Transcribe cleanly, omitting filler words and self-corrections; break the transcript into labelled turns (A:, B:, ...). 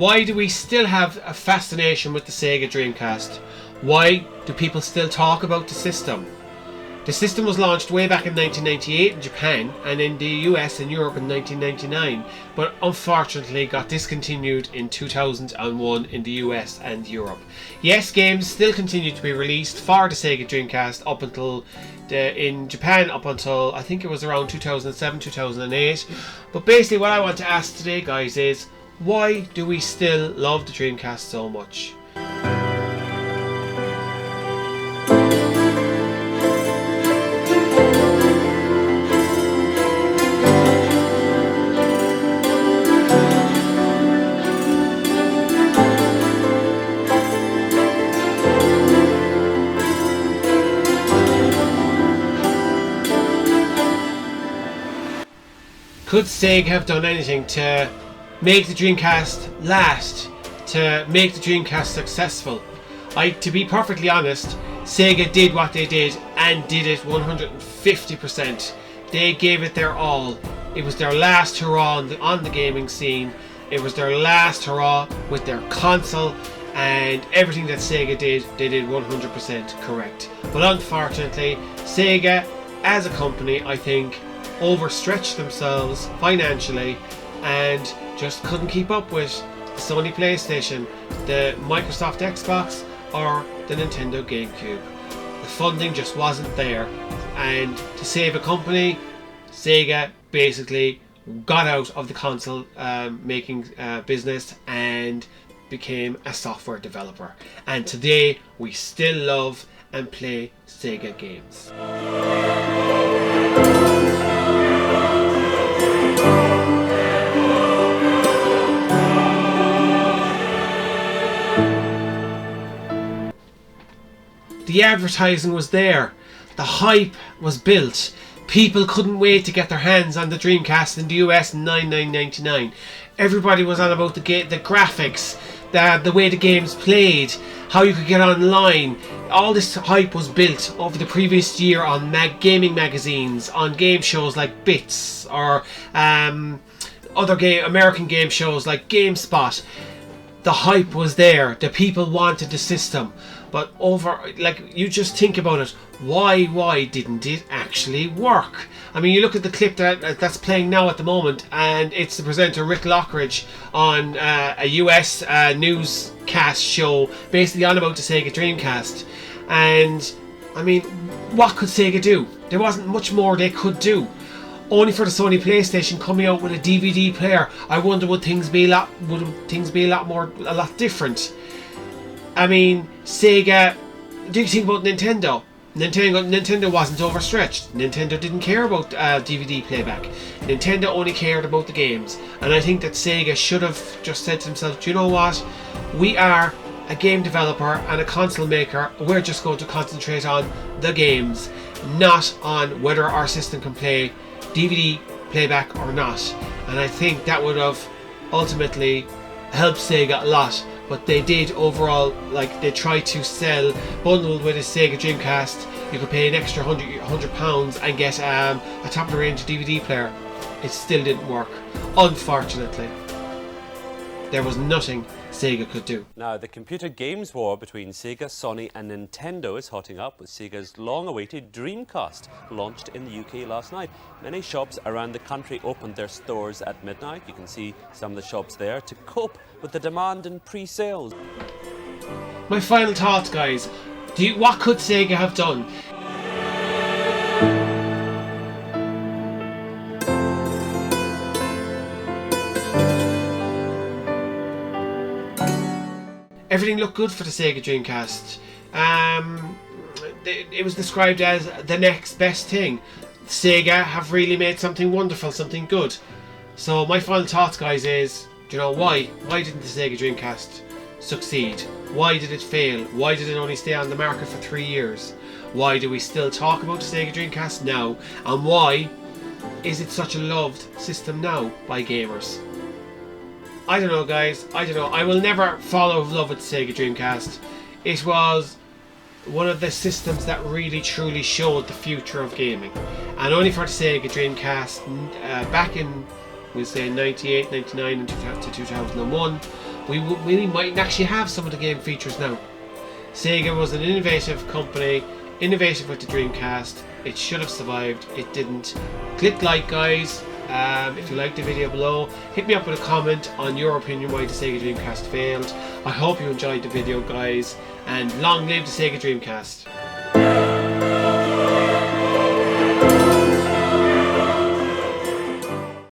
A: Why do we still have a fascination with the Sega Dreamcast? Why do people still talk about the system? The system was launched way back in 1998 in Japan and in the US and Europe in 1999, but unfortunately got discontinued in 2001 in the US and Europe. Yes, games still continue to be released for the Sega Dreamcast up until in Japan up until I think it was around 2007, 2008. But basically what I want to ask today, guys, is why do we still love the Dreamcast so much? Could Sega have done anything to make the Dreamcast last, to make the Dreamcast successful? To be perfectly honest, Sega did what they did and did it 150%. They gave it their all. It was their last hurrah on the gaming scene. It was their last hurrah with their console, and everything that Sega did, they did 100% correct. But unfortunately, Sega as a company, I think, overstretched themselves financially and just couldn't keep up with the Sony PlayStation, the Microsoft Xbox or the Nintendo GameCube. The funding just wasn't there, and to save a company, Sega basically got out of the console making business and became a software developer. And today we still love and play Sega games. The advertising was there, the hype was built, people couldn't wait to get their hands on the Dreamcast in the US in $99.99. Everybody was on about the graphics, the way the games played, how you could get online. All this hype was built over the previous year on gaming magazines, on game shows like Bits or other American game shows like GameSpot. The hype was there, the people wanted the system. But you just think about it, why didn't it actually work? I mean, you look at the clip that's playing now at the moment, and it's the presenter Rick Lockridge on a US newscast show, basically on about the Sega Dreamcast. And I mean, what could Sega do? There wasn't much more they could do. Only for the Sony PlayStation coming out with a DVD player, I wonder would things be a lot different. I mean, Sega, do you think about Nintendo? Nintendo wasn't overstretched. Nintendo didn't care about DVD playback. Nintendo only cared about the games. And I think that Sega should have just said to themselves, do you know what? We are a game developer and a console maker. We're just going to concentrate on the games, not on whether our system can play DVD playback or not. And I think that would have ultimately helped Sega a lot. But they did overall, they tried to sell, bundled with a Sega Dreamcast, you could pay an extra £100 and get a top of the range DVD player. It still didn't work, unfortunately. There was nothing Sega could do.
B: Now, the computer games war between Sega, Sony and Nintendo is hotting up, with Sega's long-awaited Dreamcast launched in the UK last night. Many shops around the country opened their stores at midnight. You can see some of the shops there to cope with the demand in pre-sales.
A: My final thoughts, guys. What could Sega have done? Everything looked good for the Sega Dreamcast. It was described as the next best thing. Sega have really made something wonderful, something good. So my final thoughts, guys, is, do you know why? Why didn't the Sega Dreamcast succeed? Why did it fail? Why did it only stay on the market for 3 years? Why do we still talk about the Sega Dreamcast now? And why is it such a loved system now by gamers? I don't know, guys. I don't know. I will never fall out of love with the Sega Dreamcast. It was one of the systems that really truly showed the future of gaming. And only for the Sega Dreamcast back in, we'll say, 98, 99 and to 2001, we might actually have some of the game features now. Sega was an innovative company, innovative with the Dreamcast. It should have survived, it didn't. Click like, guys. If you liked the video below, hit me up with a comment on your opinion why the Sega Dreamcast failed. I hope you enjoyed the video, guys, and long live the Sega Dreamcast.